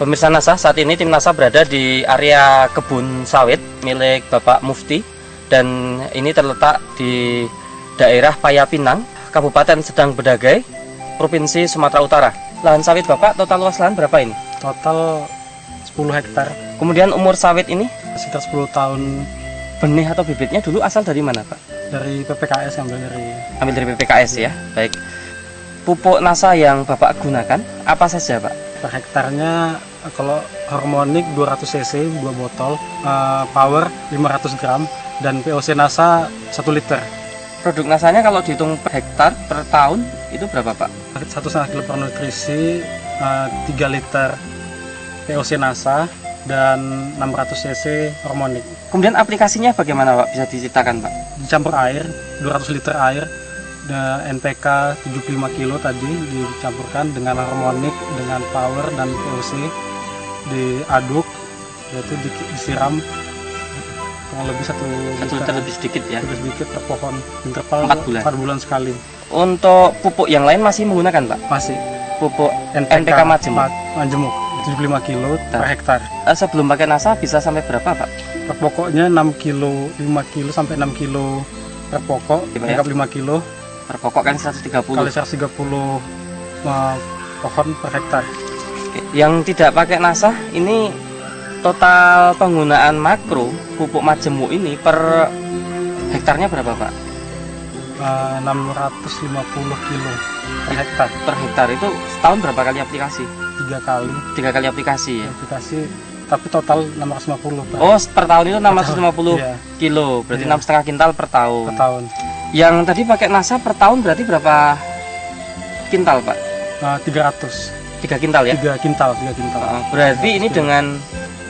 Pemirsa NASA, saat ini tim NASA berada di area kebun sawit milik Bapak Mufti, dan ini terletak di daerah Payapinang, Kabupaten Sedang Bedagai, Provinsi Sumatera Utara. Lahan sawit Bapak, total luas lahan berapa ini? Total 10 hektar. Kemudian umur sawit ini? Sekitar 10 tahun. Benih atau bibitnya dulu asal dari mana, Pak? Dari PPKS, ambil dari PPKS ya. Baik. Pupuk NASA yang Bapak gunakan apa saja, Pak? Per hektarnya kalau harmonik 200 cc 2 botol, power 500 gram, dan POC NASA 1 liter. Produk NASA-nya kalau dihitung per hektar per tahun itu berapa, Pak? 1,5 kilo per nutrisi, 3 liter POC NASA, dan 600 cc harmonik. Kemudian aplikasinya bagaimana, Pak? Bisa diceritakan, Pak? Dicampur air, 200 liter air, NPK 75 kilo tadi dicampurkan dengan harmonik, dengan power dan POC, diaduk, yaitu disiram kurang lebih 1 liter lebih sedikit ya, lebih sedikit per pohon, interval 4 bulan sekali. Untuk pupuk yang lain masih menggunakan, Pak? Masih. Pupuk NPK Majemuk 75 kilo per hektar. Sebelum pakai NASA bisa sampai berapa, Pak? Per pokoknya 6 kilo, 5 kilo sampai 6 kilo per pokok, anggap 5 kilo. Per pokok kan 130. Kali 130 pohon per hektar. Yang tidak pakai NASA ini total penggunaan makro pupuk majemuk ini per hektarnya berapa, Pak? 650 kilo per hektar. Per hektar itu setahun berapa kali aplikasi? 3 kali. 3 kali aplikasi ya? Aplikasi, tapi total 650 per. Oh, per tahun itu 650 iya. kilo, berarti 6,5 kintal per tahun. Per tahun. Yang tadi pakai NASA per tahun berarti berapa kintal, Pak? 300. 3 kintal ya? 3 kintal. Berarti ini dengan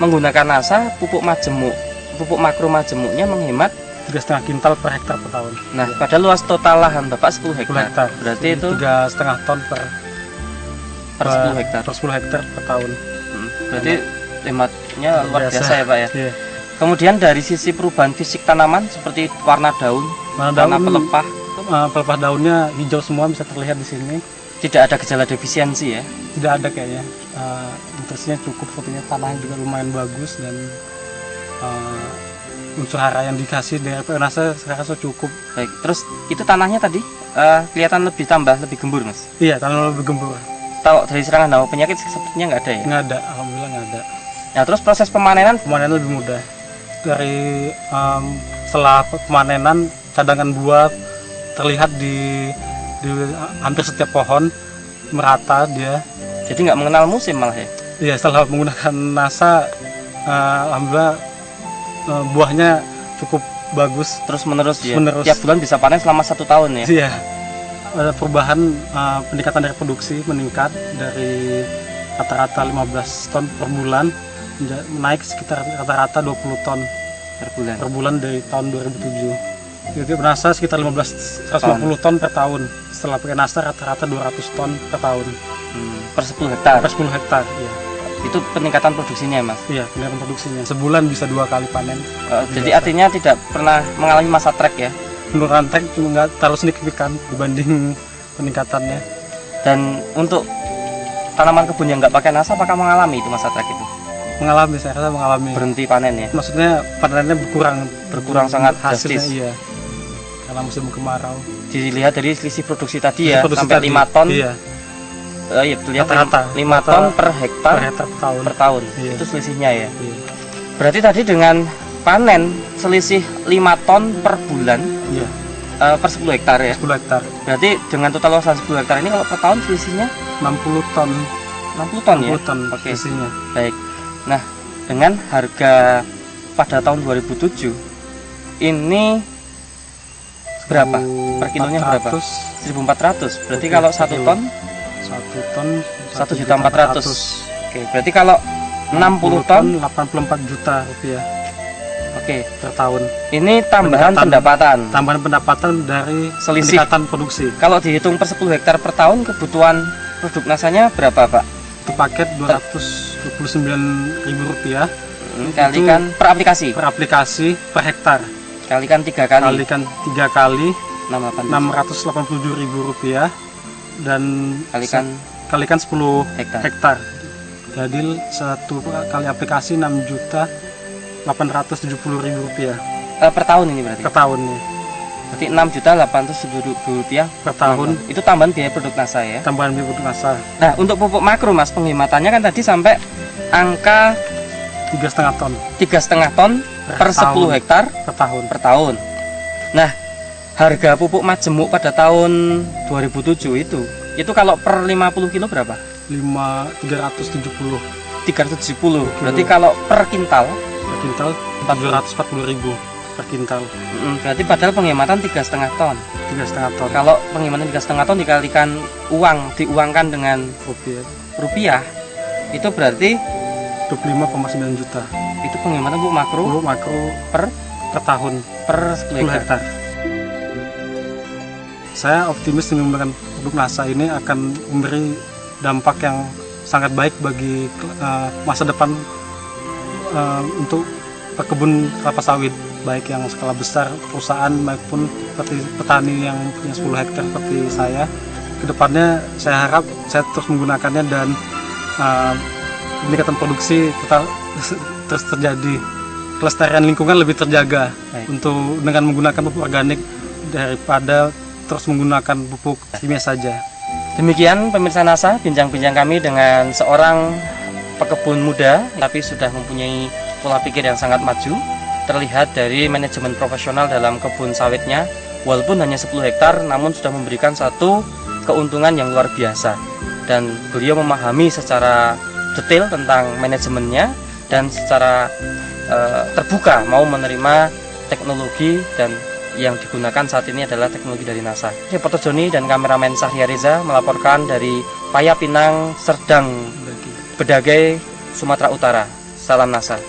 menggunakan NASA, pupuk majemuk, pupuk makro majemuknya menghemat 3,5 kintal per hektar per tahun. Nah, ya. Pada luas total lahan Bapak 10 hektar. Berarti itu 3,5 ton per 10 hektar. Per 10 hektar per tahun. Berarti hematnya luar biasa ya, Pak ya. Iya. Kemudian dari sisi perubahan fisik tanaman seperti warna daun, warna pelepah. Pelepah daunnya hijau semua, bisa terlihat di sini. Tidak ada gejala defisiensi ya? Tidak ada kayaknya. Nutrisinya cukup, sepertinya tanahnya juga lumayan bagus, dan unsur hara yang dikasih dari NASA saya rasa cukup. Baik, terus itu tanahnya tadi kelihatan lebih gembur, Mas? Iya, tanah lebih gembur. Tahu dari serangan hama penyakit sepertinya nggak ada ya? Nggak ada, alhamdulillah nggak ada. Nah, terus proses pemanenan lebih mudah. Dari setelah pemanenan, cadangan buah terlihat di hampir setiap pohon, merata dia. Jadi nggak mengenal musim malah ya? Iya, setelah menggunakan NASA, alhamdulillah buahnya cukup bagus. Terus menerus ya? Menerus. Tiap bulan bisa panen selama 1 tahun ya? Iya. Ada perubahan, peningkatan dari produksi meningkat dari rata-rata 15 ton per bulan, naik sekitar rata-rata 20 ton per bulan dari tahun 2007. Jadi NASA sekitar 150 ton per tahun. Setelah pakai NASA rata-rata 200 ton per tahun. Per 10 hektar? Per 10 hektar, iya. Itu peningkatan produksinya, Mas? Iya, peningkatan produksinya. Sebulan bisa 2 kali panen. Jadi artinya tidak pernah mengalami masa trek ya? Penurunan trek cuma nggak terlalu signifikan dibanding peningkatannya. Dan untuk tanaman kebun yang nggak pakai NASA, apakah mengalami itu masa trek itu? Mengalami, saya rasa mengalami. Berhenti panen ya? Maksudnya panennya berkurang sangat hasilnya, drastis. Iya. Karena musim kemarau. Dilihat dari selisih produksi tadi ya, produksi sampai tadi, 5 ton. Iya. Iya, Rata-rata 5 ton per hektar per tahun. Iya. Itu selisihnya ya. Iya. Berarti tadi dengan panen selisih 5 ton per bulan. Iya. Per 10 hektar ya. 10 hektar. Berarti dengan total luas 10 hektar ini kalau per tahun selisihnya 60 ton. 60 ton ya. 60 ton Oke. selisihnya. Baik. Nah, dengan harga pada tahun 2007 ini berapa? Per kilonya berapa? 1.400. Berarti kalau 1 ton 1.400.000. Oke, berarti kalau 60 ton 84 juta rupiah. Oke, per tahun. Ini tambahan pendapatan. Tambahan pendapatan dari selisih peningkatan produksi. Kalau dihitung per 10 hektar per tahun, kebutuhan produk NASA-nya berapa, Pak? Itu paket Rp229.000. Kalikan per aplikasi. Per aplikasi per hektar. Kalikan 3 kali. Kalikan 3 kali. Rp687.000. Dan kalikan 10 hektar. Jadi satu kali aplikasi 6.870.000 rupiah Per tahun ini berarti? per tahun nih. Berarti 6.870.000 rupiah Per tahun. Itu tambahan biaya produk NASA ya? Tambahan biaya produk NASA. Nah, untuk pupuk makro Mas, penghematannya kan tadi sampai angka 3,5 ton 3,5 ton per 10 hektar per tahun. per tahun. Nah, harga pupuk majemuk pada tahun 2007 itu kalau per 50 kilo berapa? 370 370. Berarti kalau per kintal per kintal 440.000 per kintal. Berarti padahal penghematan 3,5 ton. 3,5 ton Kalau penghematan 3,5 ton dikalikan diuangkan dengan rupiah, itu berarti 25,9 juta. itu penghematan pupuk makro Pupuk makro per tahun per 10 10 hektar. hektar. Saya optimis dengan menggunakan produk NASA ini akan memberi dampak yang sangat baik bagi masa depan untuk pekebun kelapa sawit, baik yang skala besar perusahaan maupun petani yang punya 10 hektar seperti saya. Kedepannya saya harap saya terus menggunakannya dan peningkatan produksi terus terjadi, kelestarian lingkungan lebih terjaga. Baik. Untuk dengan menggunakan pupuk organik daripada terus menggunakan pupuk kimia saja. Demikian pemirsa NASA, bincang-bincang kami dengan seorang pekebun muda tapi sudah mempunyai pola pikir yang sangat maju, terlihat dari manajemen profesional dalam kebun sawitnya. Walaupun hanya 10 hektar namun sudah memberikan satu keuntungan yang luar biasa, dan beliau memahami secara detail tentang manajemennya dan secara terbuka mau menerima teknologi, dan yang digunakan saat ini adalah teknologi dari NASA. Reporter Joni dan kameramen Sahria Reza melaporkan dari Payapinang, Serdang, Bedagai, Sumatera Utara. Salam NASA.